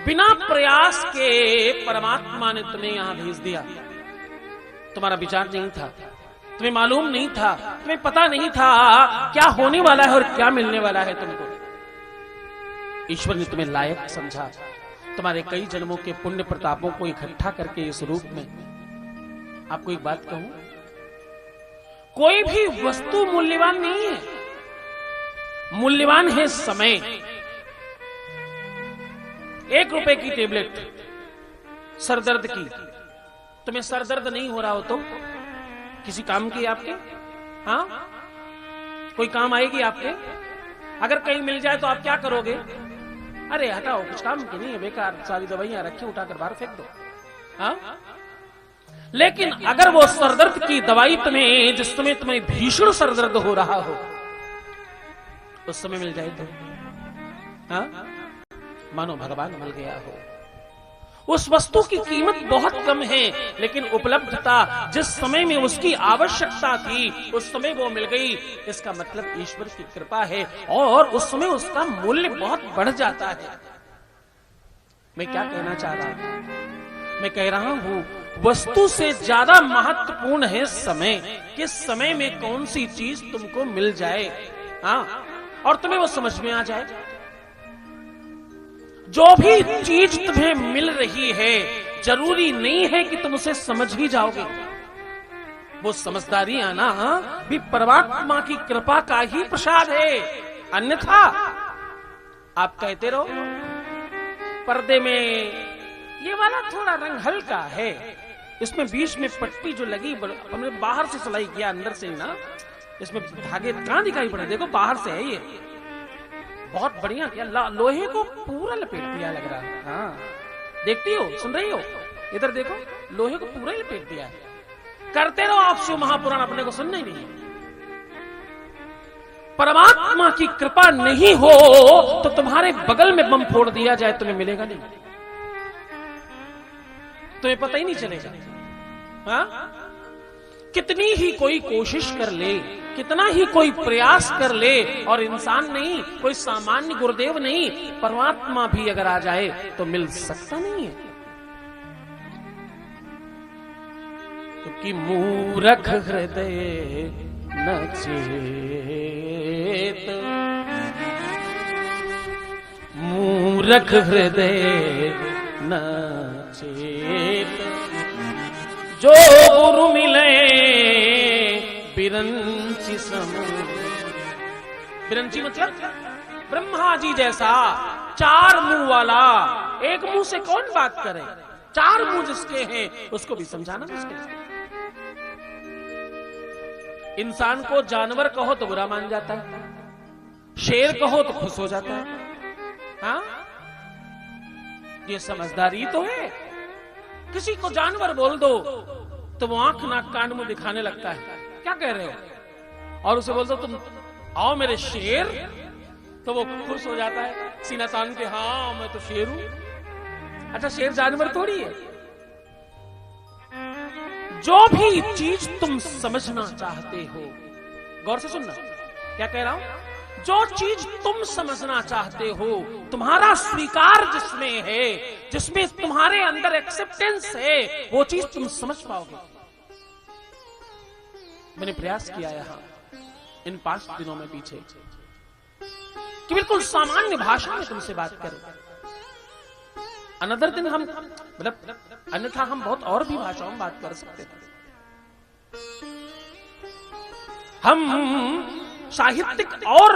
बिना प्रयास के परमात्मा ने तुम्हें यहां भेज दिया। तुम्हारा विचार नहीं था, तुम्हें मालूम नहीं था, तुम्हें पता नहीं था क्या होने वाला है और क्या मिलने वाला है तुमको। ईश्वर ने तुम्हें लायक समझा, तुम्हारे कई जन्मों के पुण्य प्रतापों को इकट्ठा करके इस रूप में। आपको एक बात कहूं, कोई भी वस्तु मूल्यवान नहीं है, मूल्यवान है समय। 1 रुपए की टेबलेट सरदर्द की, तुम्हें सरदर्द नहीं हो रहा हो तो किसी काम की आपके? हाँ, कोई काम आएगी आपके? अगर कहीं मिल जाए तो आप क्या करोगे? अरे हटाओ, कुछ काम की नहीं है, बेकार, सारी दवाइयां रखी, उठाकर बाहर फेंक दो। हाँ? लेकिन अगर वो सरदर्द की दवाई तुम्हें, जिस समय तुम्हें भीषण सरदर्द हो रहा हो, उस समय मिल जाए तो हाँ? मानो भगवान मिल गया हो। उस वस्तु की कीमत बहुत कम है, लेकिन उपलब्धता जिस समय में उसकी आवश्यकता थी उस समय वो मिल गई। इसका मतलब ईश्वर की कृपा है और उस समय उसका मूल्य बहुत बढ़ जाता है। मैं क्या कहना चाह रहा हूं? मैं कह रहा हूं वस्तु से ज्यादा महत्वपूर्ण है समय, कि समय में कौन सी चीज तुमको मिल जाए, हाँ, और तुम्हें वो समझ में आ जाए। जो भी चीज तुम्हें मिल रही है जरूरी नहीं है कि तुम उसे समझ ही जाओगे। वो समझदारी आना भी परमात्मा की कृपा का ही प्रसाद है। अन्यथा आप कहते रहो पर्दे में ये वाला थोड़ा रंग हल्का है, इसमें बीच में पट्टी जो लगी, हमने बाहर से सिलाई किया, अंदर से ना, इसमें धागे कहां दिखाई पड़े? देखो बाहर से है, ये बहुत बढ़िया किया, लोहे को पूरा लपेट दिया लग रहा है। हाँ, देखती हो, सुन रही हो, इधर देखो, लोहे को पूरा लपेट दिया है। करते रहो आप शिव महापुराण, अपने को सुनना ही नहीं। परमात्मा की कृपा नहीं हो तो तुम्हारे बगल में बम फोड़ दिया जाए, तुम्हें मिलेगा नहीं, तुम्हें पता ही नहीं चलेगा। हाँ? कितनी ही कोई कोशिश कर ले, कितना ही कोई प्रयास कर ले, और इंसान नहीं, कोई सामान्य गुरुदेव नहीं, परमात्मा भी अगर आ जाए तो मिल सकता नहीं है। क्योंकि मूर्ख हृदय न चेत, मूर्ख हृदय न चेत, जो गुरु मिले बिरंची सम। बिरंची मतलब ब्रह्मा जी जैसा 4 मुंह वाला। एक मुंह से कौन बात करे? 4 मुंह जिसके हैं उसको भी समझाना मुश्किल। इंसान को जानवर कहो तो बुरा मान जाता है, शेर कहो तो खुश हो जाता है। हाँ, ये समझदारी तो है। किसी को जानवर बोल दो तो वो आंख नाक कान मुंह दिखाने लगता है, क्या कह रहे हो? और उसे बोल दो तुम आओ मेरे शेर, तो वो खुश हो जाता है, सीना तान के, हाँ मैं तो शेर हूं। अच्छा, शेर जानवर थोड़ी है। जो भी चीज तुम समझना चाहते हो, गौर से सुनना क्या कह रहा हूं, जो चीज तुम समझना चाहते हो, तुम्हारा स्वीकार जिसमें है, जिसमें तुम्हारे अंदर एक्सेप्टेंस है, वो चीज तुम समझ पाओगे। मैंने प्रयास किया यहां इन 5 दिनों में पीछे कि बिल्कुल सामान्य भाषा में तुमसे बात करें। अनदर दिन हम मतलब अन्यथा हम बहुत और भी भाषाओं में बात कर सकते थे। हम साहित्यिक और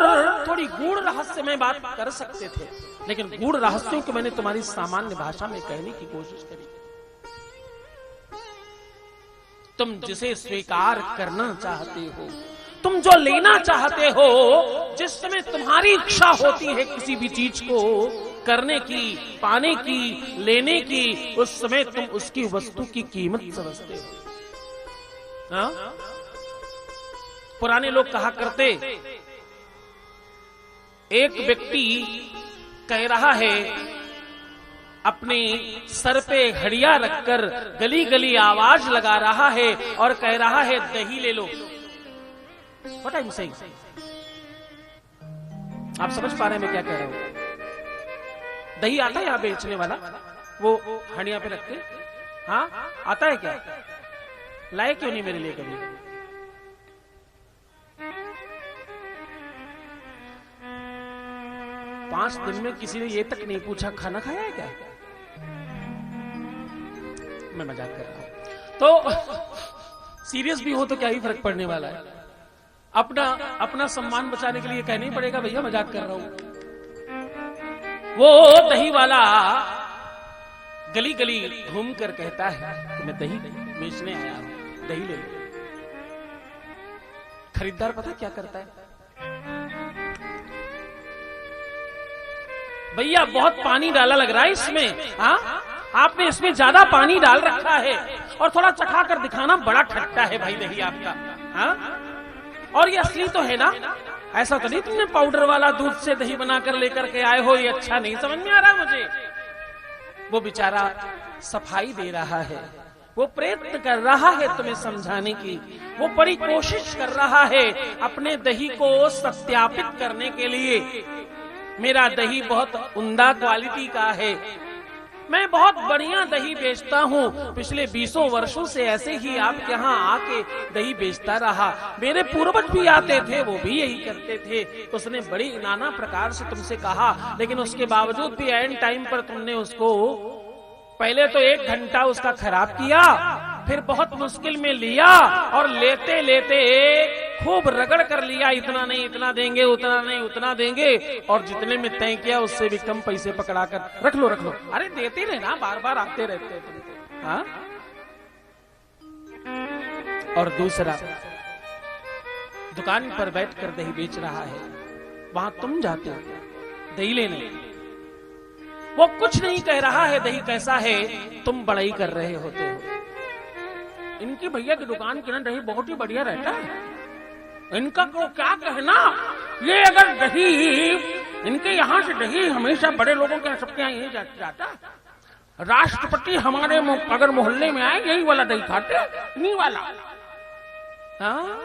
थोड़ी गूढ़ रहस्यमय बात कर सकते थे, लेकिन गूढ़ रहस्यों को मैंने तुम्हारी सामान्य भाषा में कहने की कोशिश करी। तुम जिसे स्वीकार करना चाहते हो, तुम जो लेना चाहते हो, जिस समय तुम्हारी इच्छा होती है किसी भी चीज को करने की, पाने की, लेने की, उस समय तुम उसकी वस्तु की कीमत समझते हो। हाँ? पुराने लोग कहा करते, एक व्यक्ति कह रहा है, अपने सर पे घड़िया रखकर गली गली आवाज लगा रहा है और कह रहा है दही ले लो। What I am saying? आप समझ पा रहे हैं मैं क्या कह रहा हूं? दही आता है यहाँ बेचने वाला, वो हंडिया पे रखते, हाँ आता है क्या? लाए क्यों नहीं मेरे लिए कभी? पांच दिन में किसी ने ये तक नहीं पूछा खाना खाया है क्या? मैं मजाक कर रहा हूं। तो सीरियस भी हो तो क्या ही फर्क पड़ने वाला है। अपना सम्मान बचाने के लिए कहना ही पड़ेगा भैया मजाक कर रहा हूं। वो दही वाला गली गली घूम कर कहता है कि मैं दही बेचने आया हूं, दही ले लो। खरीदार पता क्या करता है? भैया बहुत पानी डाला लग रहा है इसमें, हाँ आपने इसमें ज्यादा पानी डाल रखा है, और थोड़ा चखा कर दिखाना, बड़ा खट्टा है भाई दही आपका, हाँ और ये असली तो है ना, ऐसा तो नहीं तुमने पाउडर वाला दूध से दही बनाकर लेकर के आए हो, ये अच्छा नहीं समझ में आ रहा मुझे। वो बेचारा सफाई दे रहा है, वो प्रयत्न कर रहा है तुम्हें समझाने की, वो बड़ी कोशिश कर रहा है अपने दही को सत्यापित करने के लिए। मेरा दही बहुत उम्दा क्वालिटी का है, मैं बहुत बढ़िया दही बेचता हूँ, पिछले 20 वर्षों से ऐसे ही आपके यहाँ आके दही बेचता रहा, मेरे पूर्वज भी आते थे, वो भी यही करते थे। उसने बड़ी नाना प्रकार से तुमसे कहा, लेकिन उसके बावजूद भी एंड टाइम पर तुमने उसको पहले तो 1 घंटा उसका खराब किया, फिर बहुत मुश्किल में लिया, और लेते लेते खूब रगड़ कर लिया, इतना नहीं इतना देंगे, उतना नहीं उतना देंगे, और जितने में तय किया उससे भी कम पैसे पकड़ा कर रख लो। अरे देते रहना, बार बार आते रहते हैं तुमको, हाँ। और दूसरा, दुकान पर बैठकर दही बेच रहा है, वहां तुम जाते हो दही लेने, वो कुछ नहीं कह रहा है दही कैसा है, तुम बड़ाई कर रहे होते हो। इनकी भैया की दुकान के ना दही बहुत ही बढ़िया रहता है, इनका को क्या कहना, ये अगर दही इनके यहाँ से दही हमेशा बड़े लोगों के सबके यहाँ यही जाता, राष्ट्रपति हमारे अगर मोहल्ले में आए यही वाला दही खाते, नहीं वाला, हाँ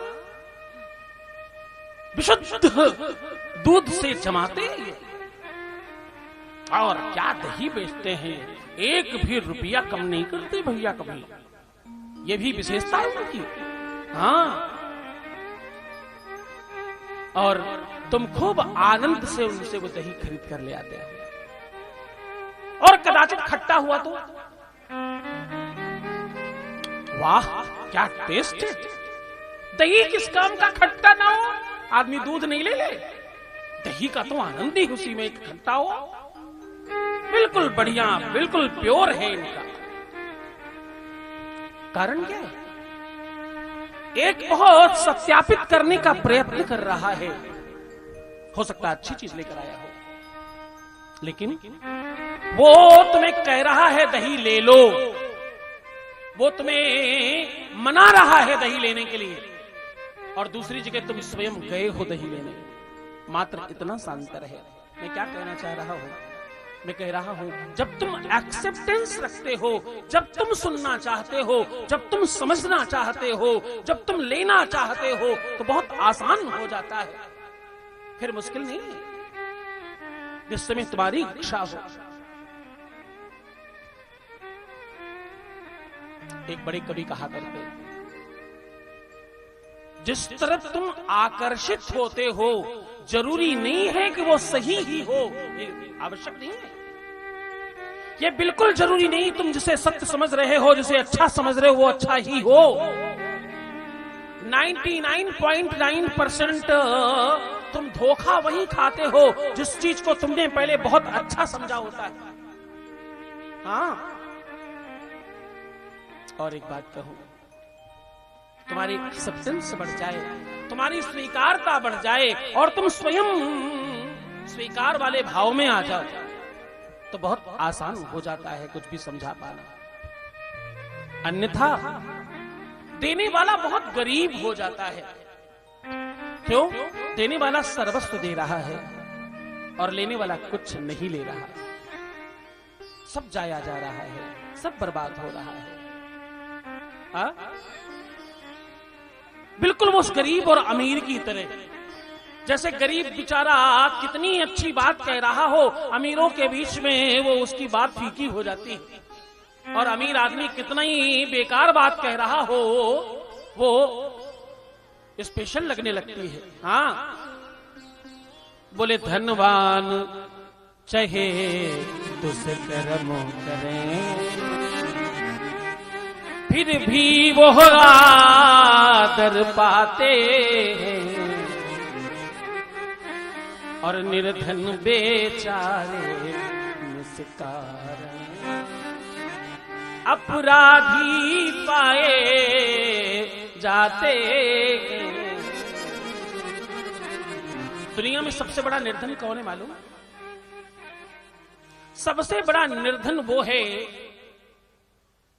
विशुद्ध दूध से जमाते, और क्या दही बेचते हैं, 1 भी रुपया कम नहीं करते भैया कभी, ये भी विशेषता है उनकी, हाँ। और तुम खूब आनंद से उनसे वो दही खरीद कर ले आते हैं, और कदाचित खट्टा हुआ तो वाह क्या टेस्ट है, दही किस काम का खट्टा ना हो, आदमी दूध नहीं ले, दही का तो आनंद ही उसी में खट्टा हो, बिल्कुल बढ़िया, बिल्कुल प्योर है इनका। कारण क्या है? एक बहुत सत्यापित करने का प्रयत्न कर रहा है, हो सकता है अच्छी चीज लेकर आया हो, लेकिन वो तुम्हें कह रहा है दही ले लो, वो तुम्हें मना रहा है दही लेने के लिए, और दूसरी जगह तुम स्वयं गए हो दही लेने, मात्र इतना सा अंतर है। मैं क्या कहना चाह रहा हूं? मैं कह रहा हूं, जब तुम एक्सेप्टेंस रखते हो, जब तुम सुनना चाहते हो, जब तुम समझना चाहते हो, जब तुम लेना चाहते हो, तो बहुत आसान हो जाता है, फिर मुश्किल नहीं है, जिस समय तुम्हारी इच्छा हो। एक बड़े कवि कहा करते, जिस तरफ तुम आकर्षित होते हो जरूरी नहीं है कि वो सही ही हो, आवश्यक नहीं है, ये बिल्कुल जरूरी नहीं तुम जिसे सत्य समझ रहे हो, जिसे अच्छा समझ रहे हो वो अच्छा ही हो। 99.9% तुम धोखा वही खाते हो जिस चीज को तुमने पहले बहुत अच्छा समझा होता है, हाँ। और एक बात कहूं, तुम्हारी एक्सेप्टेंस बढ़ जाए, तुम्हारी स्वीकारता बढ़ जाए, और तुम स्वयं स्वीकार वाले भाव में आ जाओ, तो बहुत आसान हो जाता है कुछ भी समझा पाना। अन्यथा देने वाला बहुत गरीब हो जाता है। क्यों? देने वाला सर्वस्व दे रहा है और लेने वाला कुछ नहीं ले रहा, सब जाया जा रहा है, सब बर्बाद हो रहा है। बिल्कुल वो उस गरीब और अमीर की तरह जैसे गरीब बेचारा कितनी अच्छी बात कह रहा हो, अमीरों के बीच में वो उसकी बात फीकी हो जाती है, और अमीर आदमी कितना ही बेकार बात कह रहा हो वो स्पेशल लगने लगती है। हाँ, बोले धनवान चाहे तुझसे कर्मों करें, फिर भी वो आदर पाते हैं, और निर्धन बेचारे निस्तार अपराधी पाए जाते हैं। दुनिया में सबसे बड़ा निर्धन कौन है मालूम? सबसे बड़ा निर्धन वो है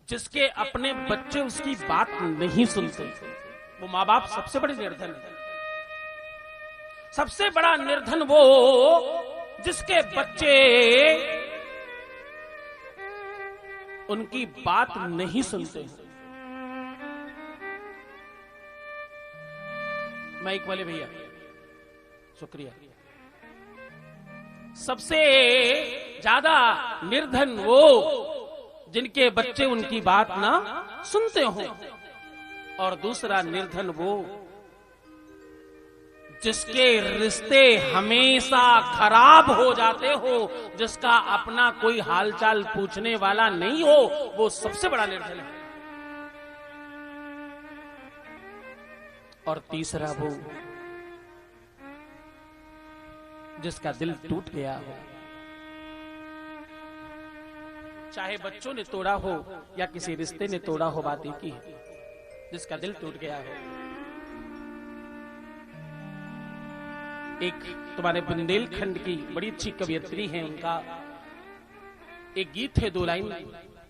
जिसके अपने बच्चे उसकी बात नहीं सुनते। वो माँ बाप सबसे बड़े निर्धन है। सबसे बड़ा निर्धन वो जिसके बच्चे उनकी बात नहीं सुनते। माइक वाले भैया शुक्रिया। सबसे ज्यादा निर्धन वो जिनके बच्चे उनकी बात ना सुनते हो, और दूसरा निर्धन वो जिसके रिश्ते हमेशा खराब हो जाते हो, जिसका अपना कोई हालचाल पूछने वाला नहीं हो, वो सबसे बड़ा निर्धन है। और तीसरा वो जिसका दिल टूट गया हो, चाहे बच्चों ने तोड़ा हो या किसी रिश्ते ने तोड़ा हो, बात एक ही है, जिसका दिल टूट गया हो। एक तुम्हारे बुंदेलखंड की बड़ी अच्छी कवियत्री है, उनका एक गीत है, 2 लाइन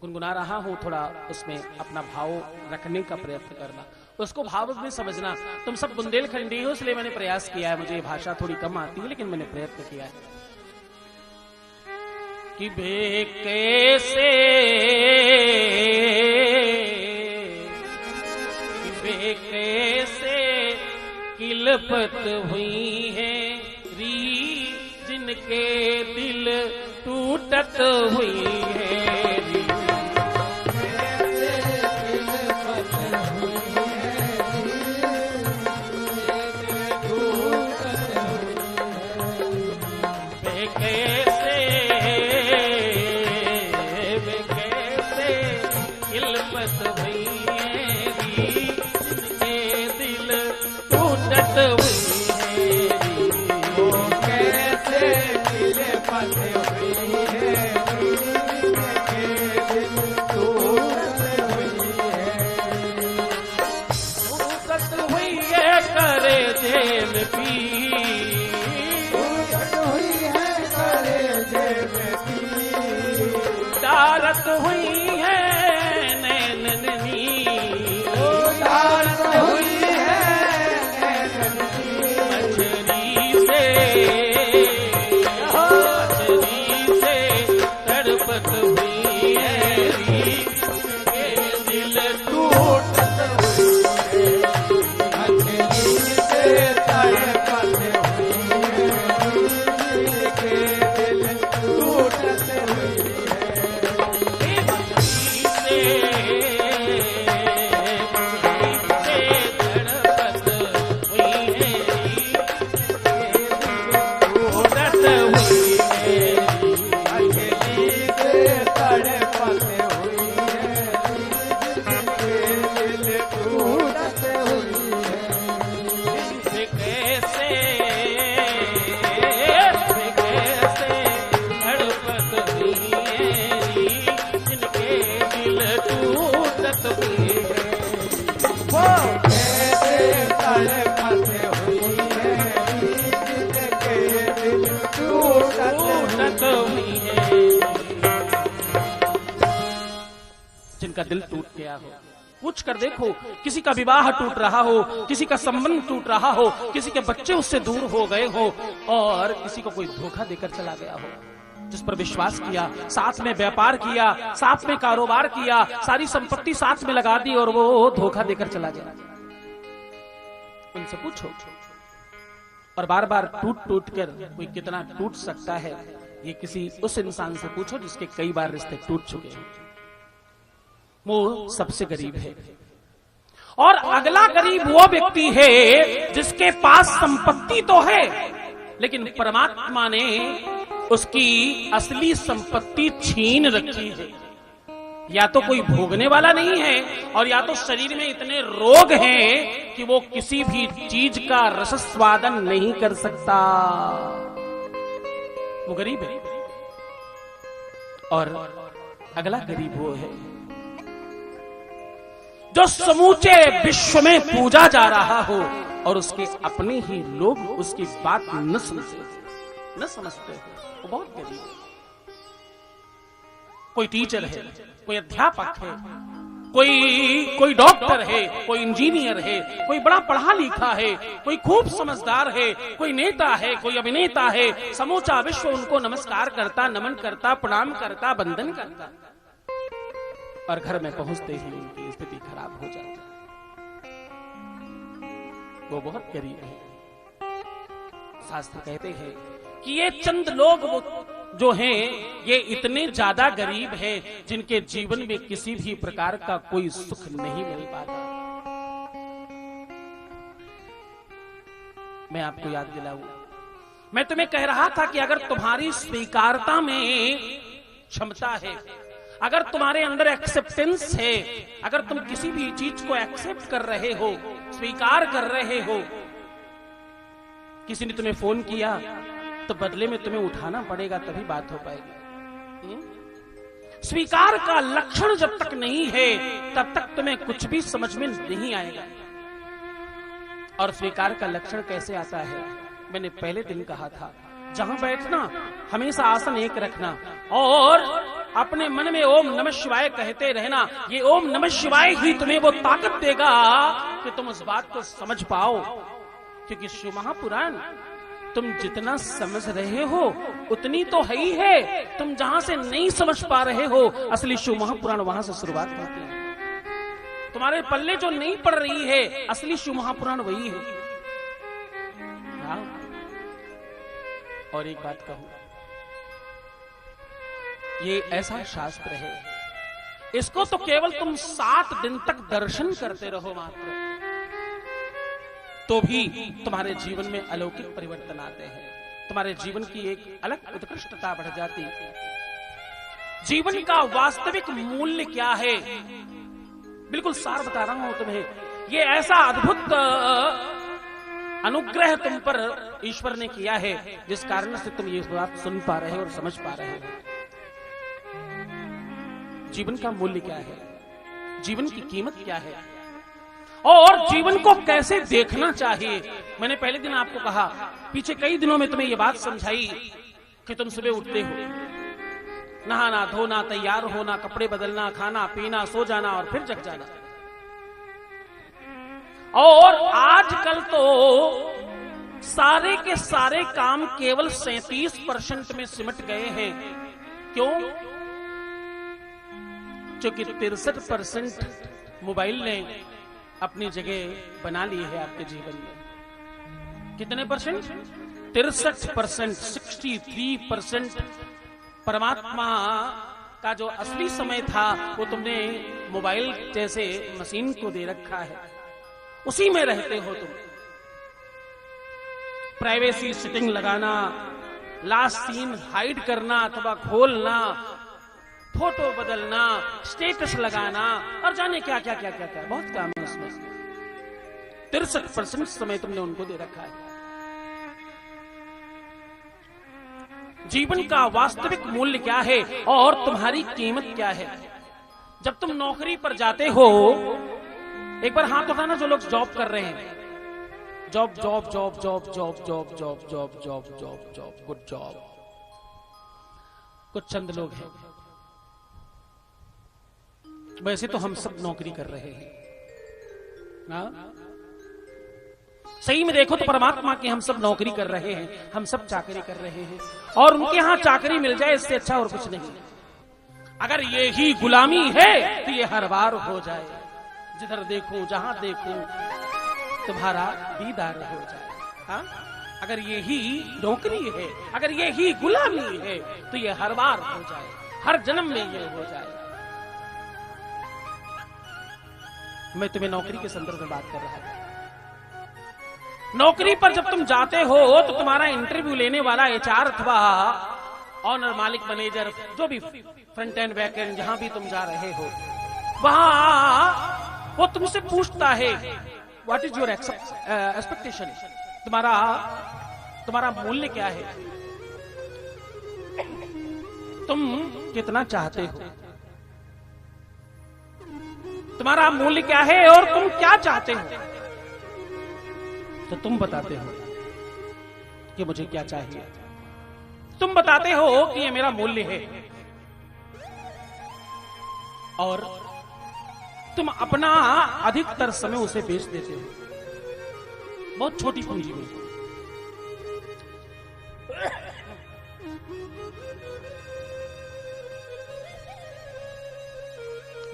गुनगुना रहा हूं, थोड़ा उसमें अपना भाव रखने का प्रयत्न करना, उसको भाव में समझना। तुम सब बुंदेलखंडी हो इसलिए मैंने प्रयास किया है, मुझे भाषा थोड़ी कम आती है लेकिन मैंने प्रयत्न किया है। कि बे कैसे किलपत हुई है री, जिनके दिल टूटत हुई है री। तारत हुई है नैननी, तारत हुई है मछली से तड़पत हुई है, दिल टूटत हुई है, मछली से तड़पत हुई है, दिल टूटत हुई है। जिनका दिल टूट गया हो, पूछ कर देखो, किसी का विवाह टूट रहा हो, किसी का संबंध टूट रहा हो, किसी के बच्चे उससे दूर हो गए हो, और किसी को कोई धोखा देकर चला गया हो, जिस पर विश्वास किया, साथ में व्यापार किया, साथ में कारोबार किया, सारी संपत्ति साथ में लगा दी और वो धोखा देकर चला गया। उनसे पूछो और बार बार टूट टूट कर कोई कितना टूट सकता है, ये किसी उस इंसान से पूछो जिसके कई बार रिश्ते टूट चुके हैं। वो सबसे गरीब है। और अगला गरीब वो व्यक्ति है जिसके पास संपत्ति तो है, लेकिन परमात्मा ने उसकी असली संपत्ति छीन रखी है। या तो कोई भोगने वाला नहीं है, और या तो शरीर में इतने रोग हैं कि वो किसी भी चीज का रसस्वादन नहीं कर सकता। वो गरीब है। और अगला गरीब वो है जो समूचे विश्व में पूजा जा रहा हो और उसके अपने ही लोग उसकी बात न समझते हो। वो बहुत गरीब है। कोई टीचर है, कोई अध्यापक है, कोई डॉक्टर है, कोई इंजीनियर है, कोई बड़ा पढ़ा लिखा है, कोई खूब समझदार है, कोई नेता है, कोई अभिनेता है, समूचा विश्व उनको नमस्कार करता, नमन करता, प्रणाम करता, वंदन करता, और घर में पहुंचते ही उनकी स्थिति खराब हो जाती। वो बहुत गरीब है। शास्त्र कहते हैं कि ये चंद लोग वो जो हैं, ये इतने ज्यादा गरीब हैं जिनके जीवन में किसी भी प्रकार का कोई सुख नहीं मिल पाता। मैं आपको याद दिलाऊं, मैं तुम्हें कह रहा था कि अगर तुम्हारी स्वीकारता में क्षमता है, अगर तुम्हारे अंदर एक्सेप्टेंस है, अगर तुम किसी भी चीज को एक्सेप्ट कर रहे हो, स्वीकार कर रहे हो, किसी ने तुम्हें फोन किया तो बदले में तुम्हें उठाना पड़ेगा, तभी बात हो पाएगी। स्वीकार का लक्षण जब तक नहीं है तब तक तुम्हें कुछ भी समझ में नहीं आएगा। और स्वीकार का लक्षण कैसे आता है? मैंने पहले दिन कहा था, जहां बैठना हमेशा आसन एक रखना और अपने मन में ओम नमः शिवाय कहते रहना। ये ओम नमः शिवाय ही तुम्हें वो ताकत देगा कि तुम उस बात को समझ पाओ, क्योंकि शिव महापुराण तुम जितना समझ रहे हो उतनी तो है ही है। तुम जहां से नहीं समझ पा रहे हो, असली शिव महापुराण वहां से शुरुआत होती है। तुम्हारे पल्ले जो नहीं पड़ रही है, असली शिव महापुराण वही है। हाँ? और एक बात कहूं, ये ऐसा शास्त्र है, इसको तो केवल तुम 7 दिन तक दर्शन करते रहो मात्र, तो भी तुम्हारे जीवन में अलौकिक परिवर्तन आते हैं। तुम्हारे जीवन की एक अलग उत्कृष्टता बढ़ जाती। जीवन का वास्तविक मूल्य क्या है, बिल्कुल सार बता रहा हूं तुम्हें। ये ऐसा अद्भुत अनुग्रह तुम पर ईश्वर ने किया है, जिस कारण से तुम ये बात सुन पा रहे हो और समझ पा रहे हो। जीवन का मूल्य क्या है, जीवन की कीमत क्या है, और जीवन को कैसे देखना चाहिए। मैंने पहले दिन आपको कहा, पीछे कई दिनों में तुम्हें यह बात समझाई कि तुम सुबह उठते हो, नहाना धोना, तैयार होना, कपड़े बदलना, खाना पीना, सो जाना और फिर जग जाना। और आजकल तो सारे के सारे काम केवल 37% में सिमट गए हैं। क्यों? क्योंकि 63% मोबाइल ने अपनी जगह बना ली है आपके जीवन में। कितने परसेंट? 63%, 63% परमात्मा का जो असली समय था वो तुमने मोबाइल जैसे मशीन को दे रखा है, उसी में रहते हो तुम। प्राइवेसी सेटिंग लगाना, लास्ट सीन हाइड करना अथवा खोलना, फोटो बदलना, स्टेटस लगाना और जाने क्या क्या क्या क्या क्या बहुत काम है उसमें। 63% समय तुमने उनको दे रखा है। जीवन का वास्तविक मूल्य क्या है और तुम्हारी कीमत क्या है? जब तुम नौकरी पर जाते हो, एक बार हाथ उठाना जो लोग जॉब कर रहे हैं। Job job job job job job job job job job job good job. कुछ चंद लोग हैं, वैसे तो हम सब नौकरी कर रहे हैं ना? सही में देखो तो परमात्मा की हम सब नौकरी कर रहे हैं, हम सब चाकरी कर रहे हैं, और उनके यहां चाकरी मिल जाए इससे अच्छा और कुछ नहीं। अगर ये ही गुलामी है तो ये हर बार हो जाए, जिधर देखूं जहां देखूं तुम्हारा दीदार हो जाए। हाँ? अगर ये ही नौकरी है, अगर ये ही गुलामी है, तो ये हर बार हो जाए, हर जन्म में ये हो जाए। मैं तुम्हें नौकरी के संदर्भ में बात कर रहा था। नौकरी पर जब तुम जाते हो तो तुम्हारा इंटरव्यू लेने वाला एचआर अथवा ऑनर, मालिक, मैनेजर, जो भी फ्रंट एंड बैक एंड, जहां भी तुम जा रहे हो, वहां वो तुमसे पूछता है व्हाट इज योर एक्सपेक्टेशन, तुम्हारा मूल्य क्या है, तुम कितना चाहते हो, तुम्हारा मूल्य क्या है और तुम क्या चाहते हो। तो तुम बताते हो कि मुझे क्या चाहिए, तुम बताते हो कि ये मेरा मूल्य है, और तुम अपना अधिकतर समय उसे बेच देते हो बहुत छोटी पूंजी में।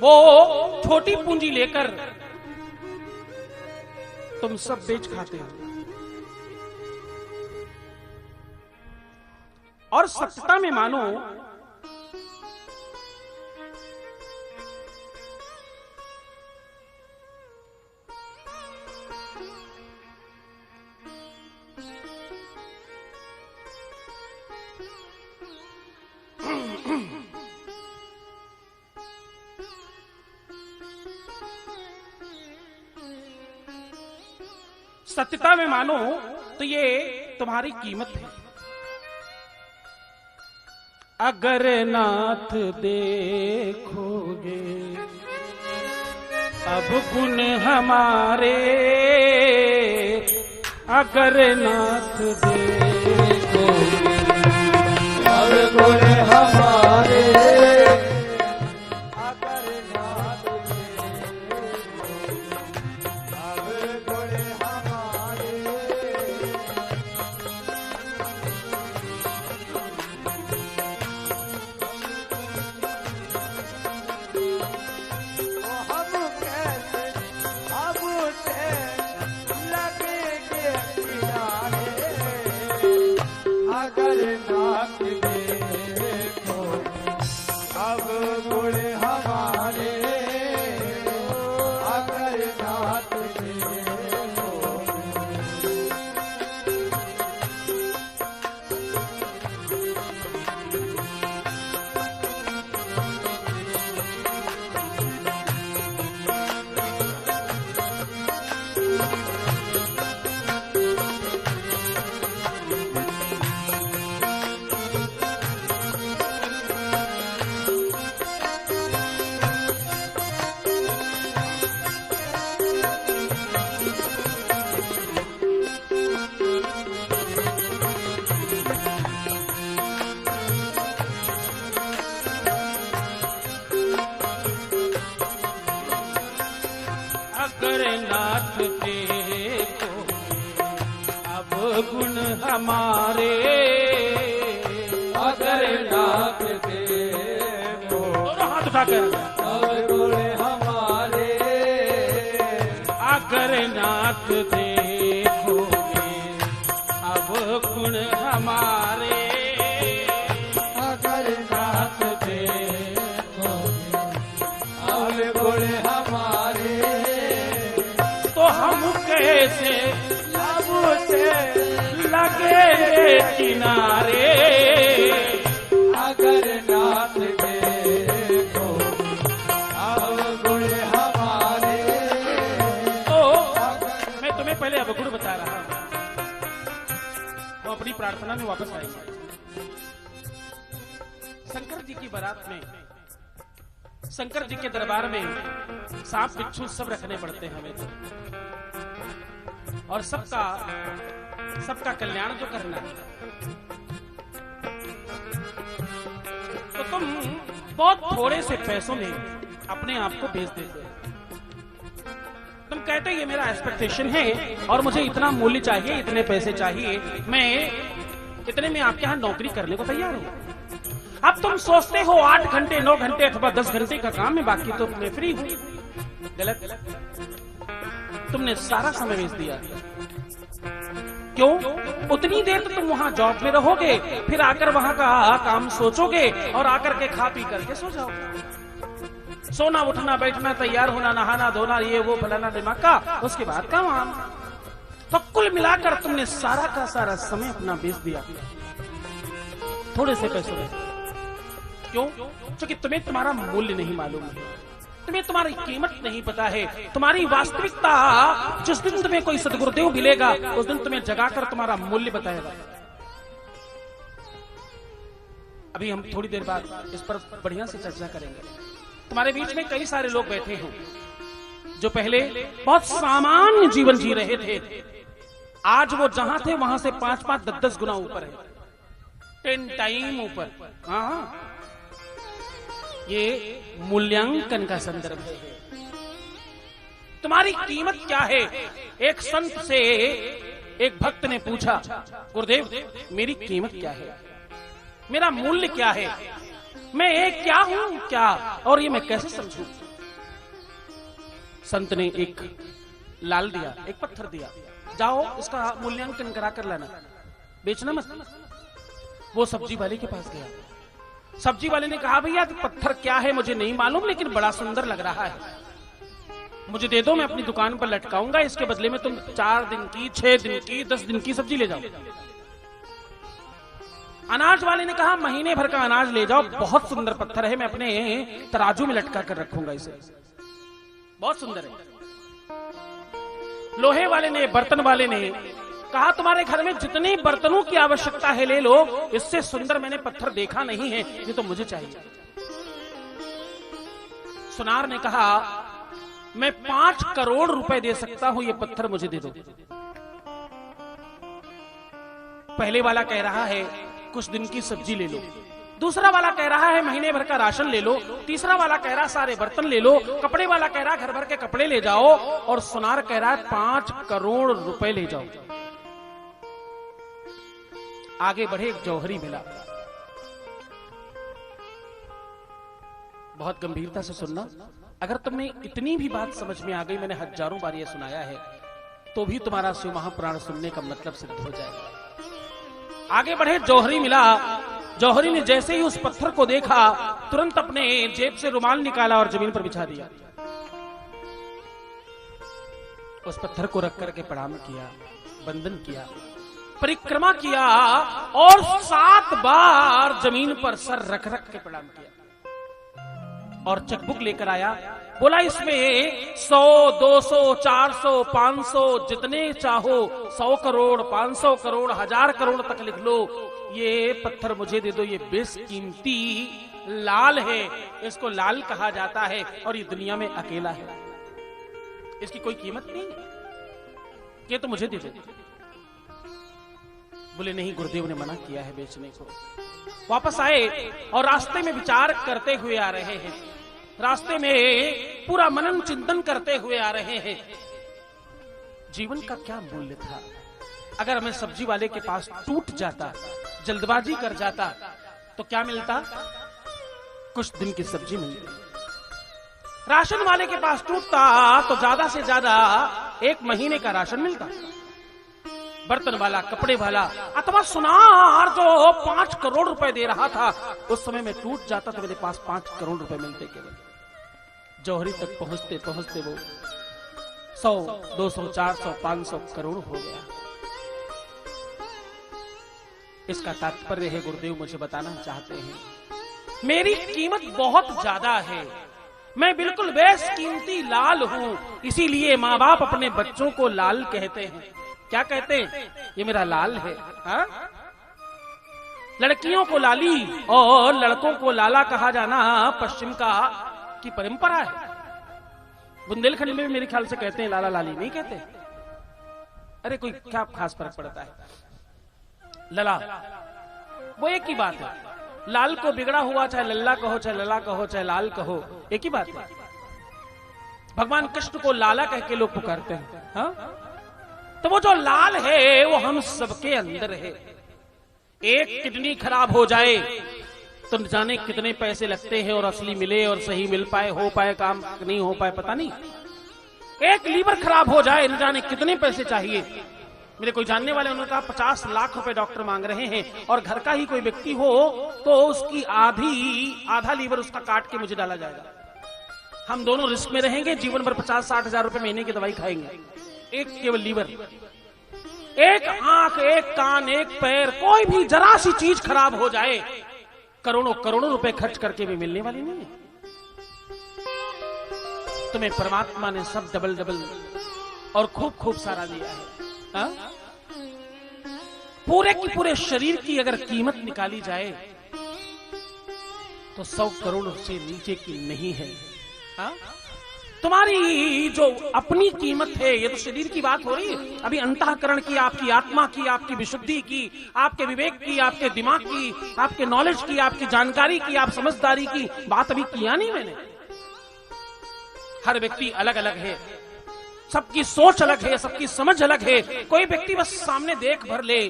वो छोटी पूंजी लेकर तुम सब बेच खाते हो। और सत्यता में मानो सत्यता में मानो तो ये तुम्हारी कीमत है। अगर नाथ देखोगे अब गुण हमारे, अगर नाथ देखोगे अब गुण हमारे, अगर नाथ देखो अब गुण हमारे, अगर नाथ देखो, दोनों हाथ उठाकर, अब गुण हमारे, अगर नाथ देखोगे अब गुण हमारे, अगर नाथ देखोगे अब गुण हमारे, तो हम कैसे सबसे लगे किनारे, अगर नाथ देखो अब गुण हमारे। तो मैं तुम्हें पहले अवगुण बता रहा हूं, वो अपनी प्रार्थना में वापस आएंगे। शंकर जी की बारात में, शंकर जी के दरबार में सांप बिच्छू सब रखने पड़ते हैं हमें तो, और सबका कल्याण जो करना है। तो तुम बहुत थोड़े से पैसों में अपने आप को बेच देते हो। तुम कहते ये मेरा एक्सपेक्टेशन है और मुझे इतना मूल्य चाहिए, इतने पैसे चाहिए, मैं इतने में आपके यहां नौकरी करने को तैयार हूं। अब तुम सोचते हो 8 घंटे 9 घंटे अथवा 10 घंटे का काम है, बाकी तो मैं फ्री हूं। गलत, तुमने सारा समय वेस्ट दिया। क्यों? उतनी देर तो तुम वहां जॉब में रहोगे, फिर आकर वहां का काम सोचोगे और आकर के खा पी करके सो जाओगे। सोना उठना बैठना तैयार होना नहाना धोना ये वो फलाना दिमाग का, उसके बाद का वहां। तो कुल मिलाकर तुमने सारा का सारा समय अपना बेच दिया थोड़े से पैसों में। क्यों? क्योंकि तुम्हें तुम्हारा मूल्य नहीं मालूम है, तुम्हें तुम्हारी कीमत नहीं पता है, तुम्हारी वास्तविकता जिस दिन तुम्हें कोई सदगुरुदेव मिलेगा उस दिन तुम्हें जगाकर तुम्हारा मूल्य बताएगा। अभी हम थोड़ी देर बाद इस पर बढ़िया से चर्चा करेंगे। तुम्हारे बीच में कई सारे लोग बैठे हैं जो पहले बहुत सामान्य जीवन जी रहे थे, आज वो जहां थे वहां से 5-5, 10-10 गुना ऊपर है, 10 टाइम ऊपर। हाँ, ये मूल्यांकन का संदर्भ है। तुम्हारी कीमत क्या है? एक संत से एक भक्त ने पूछा, गुरुदेव मेरी कीमत क्या है, मेरा मूल्य क्या है, मैं एक क्या हूं क्या, और ये मैं कैसे समझूं? संत ने एक लाल दिया, एक पत्थर दिया, जाओ इसका मूल्यांकन करा कर लाना, बेचना मत। वो सब्जी वाले के पास गया। सब्जी वाले ने कहा, भैया पत्थर क्या है मुझे नहीं मालूम, लेकिन बड़ा सुंदर लग रहा है, मुझे दे दो, मैं अपनी दुकान पर लटकाऊंगा, इसके बदले में तुम 4 दिन की, 6 दिन की, 10 दिन की सब्जी ले जाओ। अनाज वाले ने कहा, महीने भर का अनाज ले जाओ, बहुत सुंदर पत्थर है, मैं अपने तराजू में लटका कर रखूंगा इसे, बहुत सुंदर है। लोहे वाले ने, बर्तन वाले ने कहा, तुम्हारे घर में जितने बर्तनों की आवश्यकता है ले लो, इससे सुंदर मैंने पत्थर देखा नहीं है, ये तो मुझे चाहिए। सुनार ने कहा, मैं 5 करोड़ रुपए दे सकता हूं, ये पत्थर मुझे दे दो। पहले वाला कह रहा है कुछ दिन की सब्जी ले लो, दूसरा वाला कह रहा है महीने भर का राशन ले लो, तीसरा वाला कह रहा सारे बर्तन ले लो, कपड़े वाला कह रहा घर भर के कपड़े ले जाओ, और सुनार कह रहा है 5 करोड़ रुपए ले जाओ। आगे बढ़े, एक जौहरी मिला। बहुत गंभीरता से सुनना, अगर तुम्हें इतनी भी बात समझ में आ गई, मैंने हजारों बार यह सुनाया है, तो भी तुम्हारा शिव महापुराण सुनने का मतलब सिद्ध हो जाएगा। आगे बढ़े, जौहरी मिला। जौहरी ने जैसे ही उस पत्थर को देखा, तुरंत अपने जेब से रुमाल निकाला और जमीन पर बिछा दिया। उस पत्थर को रख करके प्रणाम किया, वंदन किया, परिक्रमा किया, और 7 बार जमीन पर सर रख रख के प्रणाम किया, और चेकबुक लेकर आया। बोला, इसमें 100, 200, 400, 500 जितने चाहो, 100 करोड़, 500 करोड़, 1000 करोड़ तक लिख लो, ये पत्थर मुझे दे दो, ये बेशकीमती लाल है, इसको लाल कहा जाता है, और ये दुनिया में अकेला है, इसकी कोई कीमत नहीं है, ये तो मुझे दे दो। बोले, नहीं, गुरुदेव ने मना किया है बेचने को। वापस आए और रास्ते में विचार करते हुए आ रहे हैं, रास्ते में पूरा मनन चिंतन करते हुए आ रहे हैं, जीवन का क्या मूल्य था। अगर मैं सब्जी वाले के पास टूट जाता, जल्दबाजी कर जाता, तो क्या मिलता? कुछ दिन की सब्जी मिलती। राशन वाले के पास टूटता तो ज्यादा से ज्यादा 1 महीने का राशन मिलता। बर्तन वाला, कपड़े वाला, अथवा सुनार जो 5 करोड़ रुपए दे रहा था, उस समय में टूट जाता तो मेरे पास 5 करोड़ रुपए मिलते केवल। जौहरी तक पहुंचते पहुंचते वो 100, 200, 400, 500 करोड़ हो गया। इसका तात्पर्य है, गुरुदेव मुझे बताना चाहते हैं, मेरी कीमत बहुत ज्यादा है, मैं बिल्कुल बेशकीमती लाल हूं, इसीलिए माँ बाप अपने बच्चों को लाल कहते हैं। क्या कहते हैं? ये मेरा लाल है। हा? लड़कियों को लाली और लड़कों को लाला कहा जाना पश्चिम की परंपरा है। बुंदेलखंड में मेरे ख्याल से कहते हैं, लाला लाली नहीं कहते। अरे कोई क्या खास फर्क पड़ता है। लला वो एक ही बात है, लाल को बिगड़ा हुआ चाहे लल्ला कहो, चाहे लला कहो, चाहे लाल कहो, एक ही बात है। भगवान कृष्ण को लाला कह के लोग पुकारते हैं। हा? तो वो जो लाल है वो हम सबके अंदर है। एक किडनी खराब हो जाए तो न जाने कितने पैसे लगते हैं, और असली मिले और सही मिल पाए, हो पाए काम नहीं हो पाए पता नहीं। एक लीवर खराब हो जाए न जाने कितने पैसे चाहिए। मेरे कोई जानने वाले, उन्होंने कहा 50 लाख रुपए डॉक्टर मांग रहे हैं और घर का ही कोई व्यक्ति हो तो उसकी आधा लीवर उसका काट के मुझे डाला जाएगा। हम दोनों रिस्क में रहेंगे, जीवन भर 50-60 हजार रुपए महीने की दवाई खाएंगे। एक केवल लीवर, एक आंख, एक कान, एक पैर, कोई भी जरा सी चीज खराब हो जाए करोड़ों करोड़ों रुपए खर्च करके भी मिलने वाली नहीं है। तुम्हें परमात्मा ने सब डबल डबल और खूब खूब सारा दिया है। हा? पूरे की पूरे शरीर की अगर कीमत निकाली जाए तो 100 करोड़ से नीचे की नहीं है। हा? तुम्हारी जो अपनी कीमत है, ये तो शरीर की बात हो रही है, अभी अंतःकरण की, आपकी आत्मा की, आपकी विशुद्धि की, आपके विवेक की, आपके दिमाग की, आपके नॉलेज की, आपकी जानकारी की, आप समझदारी की बात अभी किया नहीं मैंने। हर व्यक्ति अलग अलग है, सबकी सोच अलग है, सबकी समझ अलग है। कोई व्यक्ति बस सामने देख भर ले,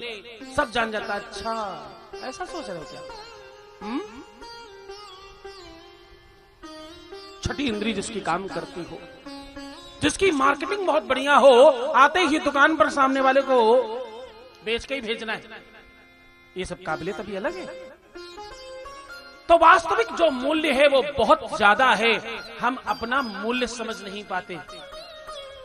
सब जान जाता, अच्छा ऐसा सोच रहे हो क्या? छठी इंद्री जिसकी काम करती हो, जिसकी मार्केटिंग बहुत बढ़िया हो, आते ही दुकान पर सामने वाले को बेच के ही भेजना है, ये सब काबिलियत अभी अलग है। तो वास्तविक जो मूल्य है वो बहुत ज्यादा है, हम अपना मूल्य समझ नहीं पाते।